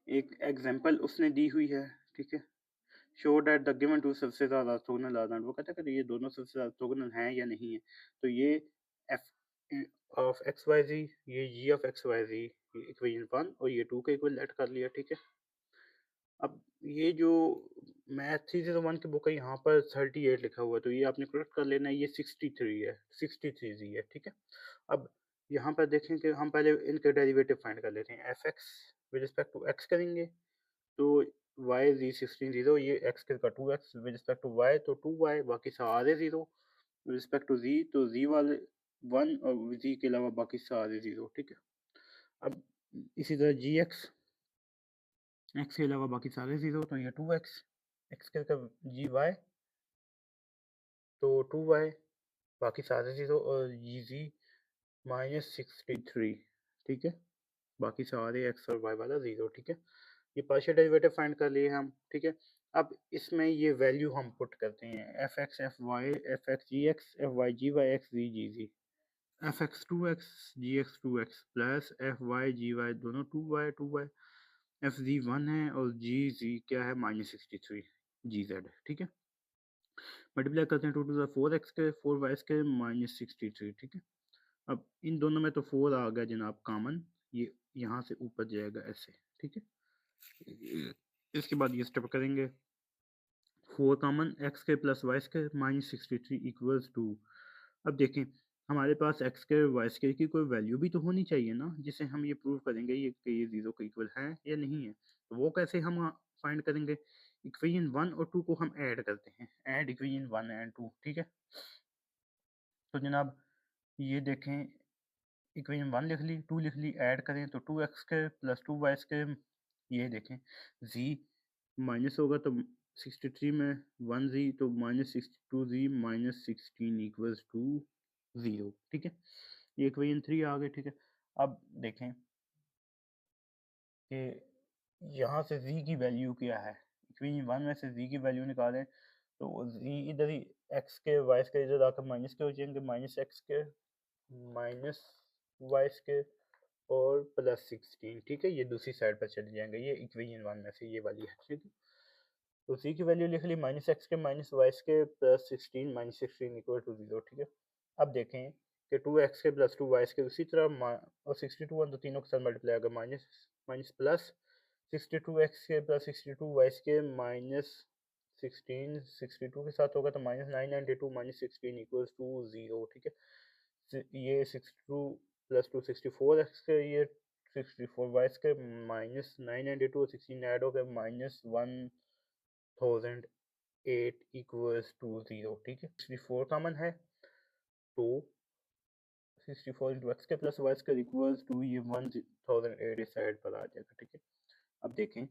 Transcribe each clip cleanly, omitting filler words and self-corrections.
एक एग्जांपल उसने दी हुई है, ठीक है? Show that the given to सबसे ज़्यादा ऑर्थोगोनल आर नॉट, वो कहता है कि ये दोनों सबसे ज़्यादा ऑर्थोगोनल हैं या नहीं है। तो ये एफ ऑफ एक्स वाई जी, ये जी ऑफ एक्स वाई जी, ये इक्वेशन 1 और ये 2 के इक्वल लेट कर लिया, ठीक है? अब ये जो मैथ 301 की बुक है, यहाँ पर 38 लिखा हुआ है, तो ये आपने करेक्ट कर लेना है, ये 63 है, 63 जी है, ठीक है? अब यहाँ पर देखें कि हम पहले इनके डेरिवेटिव फाइंड कर लेते हैं। F X with respect to X करेंगे तो वाई जी 16 जीरो, ये एक्स का 2x with respect to Y तो 2y, बाकी सारे जीरो। विद रिस्पेक्ट टू जी तो जी वाले 1 और जी के अलावा बाकी सारे जीरो, ठीक है? अब इसी तरह जी एक्स, एक्स के अलावा बाकी सारे जीरो, तो ये 2x, एक्स के जी वाई तो 2y, बाकी सारे जीरो, और जी जी -63, ठीक है? बाकी सारे एक्स और वाई वाला जीरो, ठीक है? ये पार्शियल डेरिवेटिव फाइंड कर लिए हम, ठीक है? अब इसमें ये वैल्यू हम पुट करते हैं, F X F Y, F X G X, F Y G Y, X G G G, F X 2x G X 2x plus F Y G Y दोनों 2y, एफ जी 1 है और जी जी क्या है -63 जी Z, ठीक है? Multiply करते हैं, 2 to the 4x के 4y के -63, ठीक है? अब इन दोनों में तो 4 आ गया जनाब कॉमन, ये यहाँ से ऊपर जाएगा ऐसे, ठीक है? इसके बाद ये स्टेप करेंगे, 4 कॉमन, एक्स के प्लस वाई के -63 इक्वल्स टू। अब देखें हमारे पास एक्स के वाई के की कोई वैल्यू भी तो होनी चाहिए ना, जिसे हम ये प्रूव करेंगे ये कि ये जीरो के इक्वल है या नहीं है। तो वो कैसे हम फाइंड करेंगे? इक्वेशन 1 और 2 को हम ऐड करते हैं, ऐड इक्वेशन 1 एंड 2, ठीक है? तो जनाब ये देखें, इक्वेशन 1 लिख ली, 2 लिख ली, ऐड करें तो 2x के प्लस 2y के, ये देखें z माइनस होगा तो 63 में 1z तो -62z -16 इक्वल्स टू 0, ठीक है? ये इक्वेशन 3 आ गए, ठीक है? अब देखें कि यहाँ से z की वैल्यू क्या है, इक्वेशन 1 में से z की वैल्यू निकालें तो z इधर ही x के y के इधर आकर माइनस के हो जाएंगे, -x के माइनस वाई स्क्वायर और +16, ठीक है? ये दूसरी साइड पर चले जाएंगे, ये इक्वेशन 1 में से ये वाली है, ठीक है? तो सी की वैल्यू लिख ली, -x के -y के +16 -16 इक्वल टू 0, ठीक है? अब देखें कि 2x के प्लस 2y के उसी तरह और 62 1 तो तीनों के साथ मल्टीप्लाई होगा, माइनस माइनस प्लस 62x के प्लस 62y के -16 62 के साथ होगा तो -992 -16 इक्वल्स टू 0, ठीक है? ये 62 प्लस 2 64x के, ये 64y के -992 और 16 ऐड हो गए -1008 इक्वल्स टू 0, ठीक है? 64 कॉमन है तो 64 इंटू एक्स के plus Y square equals to ये 1008 इस साइड पर आ जाएगा, ठीक है? अब देखें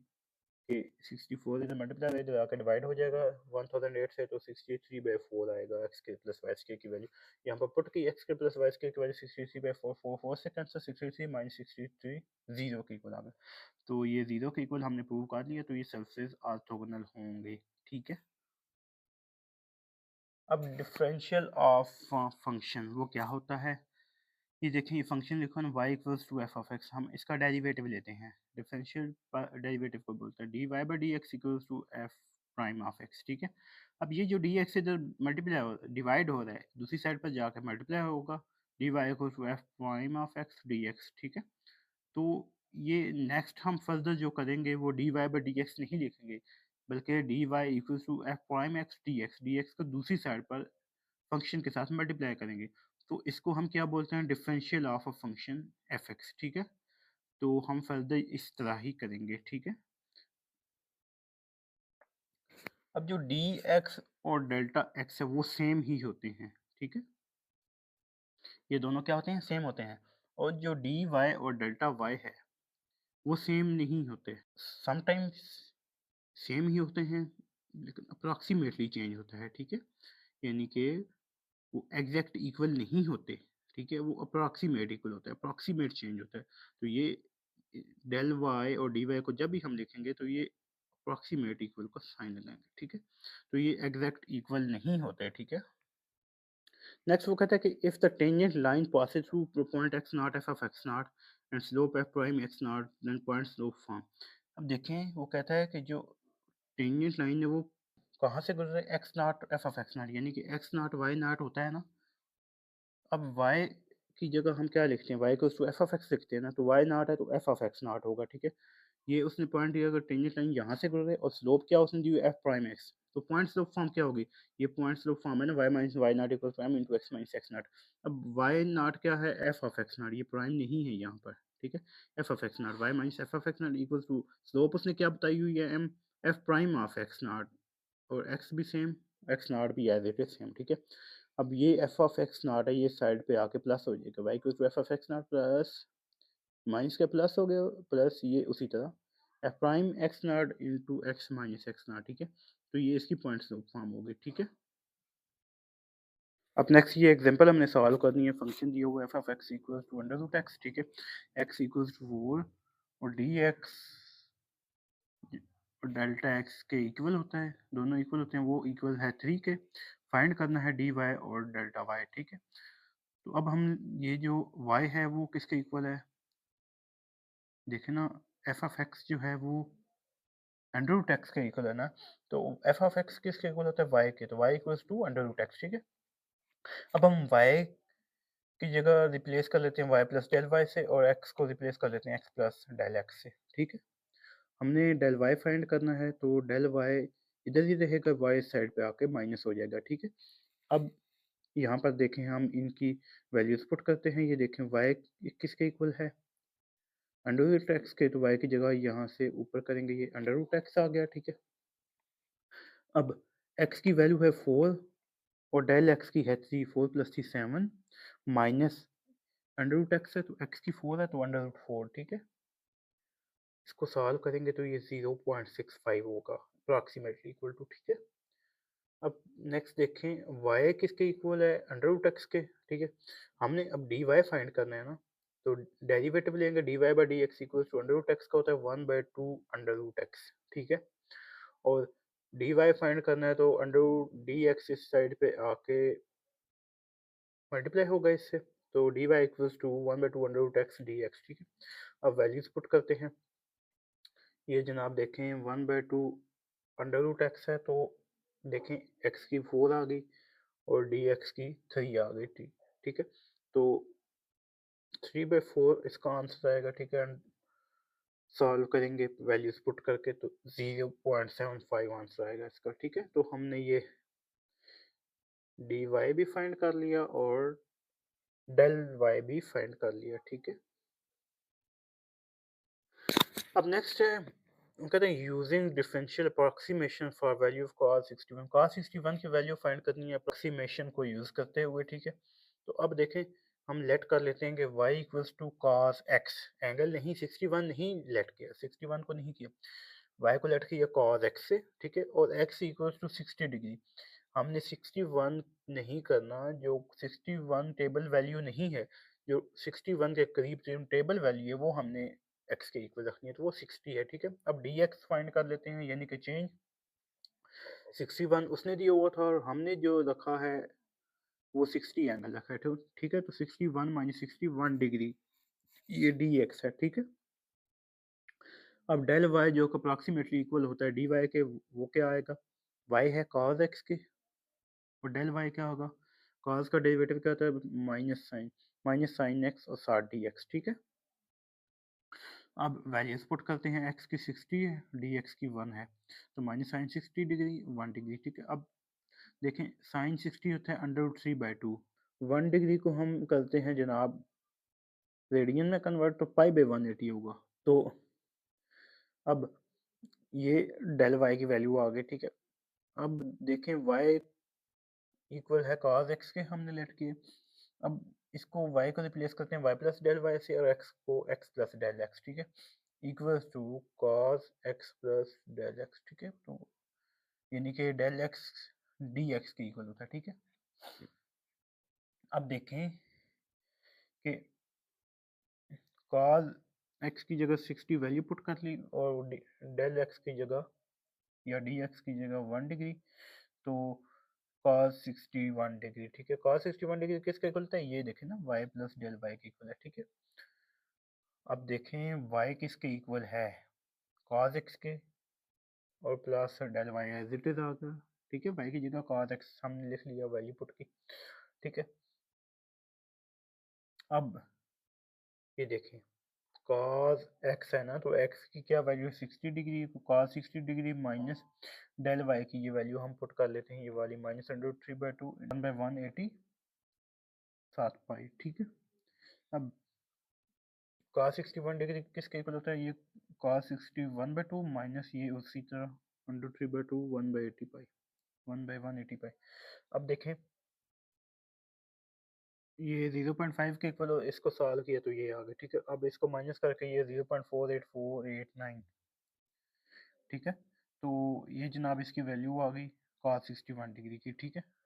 कि 64 इधर मल्टीप्लाई इधर आकर डिवाइड हो जाएगा 1008 से, तो 63/4 आएगा एक्स के प्लस वाई स्क्वायर की वैल्यू। यहाँ पर पुट की एक्स के प्लस वाई स्क्वायर की वैल्यू 63/4, 4 से कैंसिल, 63 -63 0 के इक्वल आ गया। तो ये 0 के इक्वल हमने प्रूव कर लिया, तो ये सरफेस ऑर्थोगोनल होंगे, ठीक है? अब डिफरेंशियल ऑफ फंक्शन वो क्या होता है? ये देखें, ये फंक्शन लिखो ना, y equals to F of X, हम इसका डेरिवेटिव लेते हैं। डिफरेंशियल डेरिवेटिव को बोलते हैं D Y by D X equals to F prime of X, ठीक है? अब ये जो डी एक्स इधर मल्टीप्लाई हो डिवाइड हो रहा है, दूसरी साइड पर जाकर मल्टीप्लाई होगा, D Y equals to F prime of X D X, ठीक है? तो ये नेक्स्ट हम फर्दर जो करेंगे वो D Y by D X नहीं लिखेंगे, बल्कि D Y equals to F prime X D X को दूसरी साइड पर फंक्शन के साथ मल्टीप्लाई करेंगे। तो इसको हम क्या बोलते हैं? Differential of a function F x, ठीक है? तो हम फर्दर इस तरह ही करेंगे, ठीक है? अब जो डी एक्स और डेल्टा एक्स है वो सेम ही होते हैं, ठीक है? ये दोनों क्या होते हैं? सेम होते हैं। और जो डी वाई और डेल्टा वाई है वो सेम नहीं होते, समटाइम्स सेम ही होते हैं लेकिन अप्रॉक्सीमेटली चेंज होता है, ठीक है? यानी कि वो एग्जैक्ट इक्वल नहीं होते, ठीक है? वो अप्रॉक्सीमेट इक्वल होता है, अप्रॉक्सीमेट चेंज होता है। तो ये डेल वाई और डी वाई को जब भी हम लिखेंगे तो ये अप्रॉक्सीमेट इक्वल का साइन लगाएंगे, ठीक है? तो ये एग्जैक्ट इक्वल नहीं होते, ठीक है? नेक्स्ट वो कहता है कि if the tangent line passes through point X naught F of X naught and slope F prime X naught then point slope form. अब देखें वो कहता है कि जो टेंजेंट लाइन है वो कहाँ से गुजरे, x naught F of X not, यानी कि एक्स नॉट वाई नॉट होता है ना। अब y की जगह हम क्या लिखते हैं, y को एफ ऑफ एक्स लिखते हैं ना, तो y नॉट है तो एफ ऑफ एक्स नॉट होगा, ठीक है। ये उसने पॉइंट दिया, अगर टेंजेंट लाइन यहाँ से गुजरे और स्लोप क्या उसने दी एफ प्राइम एक्स, तो पॉइंट स्लोप फॉर्म क्या होगी, ये पॉइंट स्लोप फॉर्म है ना, y minus Y naught equal prime into X minus X naught. अब y नॉट क्या है, एफ ऑफ एक्स नॉट, ये प्राइम नहीं है यहाँ पर, ठीक है। F of X naught Y minus F of X naught equal to slope उसने क्या बताई हुई है, M F prime of X not, और एक्स भी सेम, एक्स नॉट भी एज इट इज सेम, ठीक है। अब ये एफ ऑफ एक्स नॉट है, ये साइड पे आके प्लस हो जाएगा, Y equal to F of X naught plus minus का प्लस हो गया, प्लस ये उसी तरह F prime X naught into X minus X naught, ठीक है। तो ये इसकी पॉइंट फॉर्म हो गई, ठीक है। अब नेक्स्ट ये एग्जांपल हमने सॉल्व करनी है, फंक्शन दिया हुआ F of X equal to under root X, ठीक है। एक्स इक्वल टू 4 और डी एक्स और डेल्टा एक्स के इक्वल होता है, दोनों इक्वल होते हैं, वो इक्वल है 3 के। फाइंड करना है डी वाई और डेल्टा वाई, ठीक है। तो अब हम ये जो y है वो किसके इक्वल है, देखें ना, एफ ऑफ एक्स जो है वो अंडर रूट एक्स के इक्वल है ना, तो एफ ऑफ एक्स किसके इक्वल होता है, y के, तो y equals to under root X, ठीक है। अब हम y की जगह रिप्लेस कर लेते हैं y प्लस डेल वाई से, और x को रिप्लेस कर लेते हैं x प्लस डेल एक्स से, ठीक है। हमने डेल y फाइंड करना है, तो डेल y इधर ही रहेगा, y साइड पे आके माइनस हो जाएगा, ठीक है। अब यहाँ पर देखें हम इनकी वैल्यूज पुट करते हैं, ये देखें y किसके इक्वल है, अंडर रूट एक्स के, तो y की जगह यहाँ से ऊपर करेंगे, ये अंडर रूट एक्स आ गया, ठीक है। अब x की वैल्यू है 4 और डेल x की है 3, 4 plus 3 7 minus under root X है तो x की 4 है तो अंडर रूट 4, ठीक है। इसको सॉल्व करेंगे तो ये 0.65 होगा अप्रॉक्सीमेटली इक्वल टू, ठीक है। अब नेक्स्ट देखें y किसके इक्वल है, अंडर रूट एक्स के, ठीक है। हमने अब डी वाई फाइंड करना है ना, तो डेरिवेटिव लेंगे, D Y by D X equal to under root X का होता है 1/2 अंडर रूट एक्स, ठीक है। और डी वाई फाइंड करना है तो अंडर रूट डी एक्स इस साइड पे आके मल्टीप्लाई होगा इससे, तो D Y equals to 1/2 under root X D X, ठीक है। अब वैल्यूज पुट करते हैं, ये जनाब देखें 1/2 अंडर रूट एक्स है, तो देखें एक्स की 4 आ गई और डी एक्स की 3 आ गई, ठीक, ठीक है। तो 3/4 इसका आंसर आएगा, ठीक है। सॉल्व करेंगे वैल्यूज पुट करके तो 0.75 आंसर आएगा इसका, ठीक है। तो हमने ये डी वाई भी फाइंड कर लिया और डेल वाई भी फाइंड कर लिया, ठीक है। अब नेक्स्ट है, कहते हैं using differential approximation for value of cos 61, cos 61 की वैल्यू फाइंड करनी है अप्रोक्सीमेशन को यूज करते हुए, ठीक है। तो अब देखें हम लेट कर लेते हैं कि y equals to cos x, angle नहीं 61 नहीं लेट किया, 61 को नहीं किया, y को लेट किया cos x से, ठीक है। और x इक्वल्स टू 60 डिग्री, हमने 61 नहीं करना, जो 61 टेबल वैल्यू नहीं है, जो 61 के करीब टेबल वैल्यू है वो हमने x के इक्वल रखनी है, तो वो 60 है, ठीक है। अब dx फाइंड कर लेते हैं, यानी कि चेंज 61 उसने दिया हुआ था और हमने जो रखा है वो 60 एंगल रखा है, ठीक है। तो 61 माइनस 61 डिग्री ये dx है, ठीक है। अब डेल y जो अप्रोक्सीमेटली इक्वल होता है dy के, वो क्या आएगा, y है cos x के और डेल y क्या होगा, cos का डेरिवेटिव क्या होता है, माइनस साइन x और 60 dx, ठीक है। अब वैल्यूज पुट करते हैं, x की 60 है, dx की 1 है, तो माइनस साइन 60 डिग्री 1 डिग्री, ठीक है। अब देखें साइन 60 होता है अंडर रूट 3/2, 1 डिग्री को हम करते हैं जनाब रेडियन में कन्वर्ट, तो पाई/180 होगा। तो अब ये डेल वाई की वैल्यू आ गई, ठीक है। अब देखें y इक्वल है cos x के, हमने लेट किए। अब इसको y को रिप्लेस करते हैं y प्लस डेल वाई से और x को x प्लस डेल x, ठीक है, equals to cos x plus del x, ठीक है। तो यानी कि डेल x dx के इक्वल होता है, ठीक है। अब देखें कि cos x की जगह 60 वैल्यू पुट कर ली और डेल x की जगह या dx की जगह 1 डिग्री, तो cos 61 डिग्री, ठीक है। cos 61 डिग्री किसके इक्वल होता है, ये देखें ना y प्लस डेल वाई के इक्वल है, ठीक है। अब देखें y किसके इक्वल है, cos x के और plus del Y as it is आ गया, ठीक है। वाई की जगह cos x हमने लिख लिया, वैल्यू पुट की, ठीक है। अब ये देखें cos x है ना, तो x की क्या वैल्यू 60 डिग्री, तो cos 60 degree minus del Y की ये वैल्यू हम पुट कर लेते हैं, ये वाली माइनस अंडर 3/2 1/180 7 पाई, ठीक है। अब cos 61 डिग्री किसके इक्वल होता है, ये cos 61/2 माइनस ये उसी तरह अंडर 3/2 1/80 पाई 1/180 पाई। अब देखें ये 0.5 के इक्वल, इसको सॉल्व किया तो ये आ गया, ठीक है। अब इसको माइनस करके ये 0.48489, ठीक है। तो ये जनाब इसकी वैल्यू आ गई cos 61 डिग्री की, ठीक है।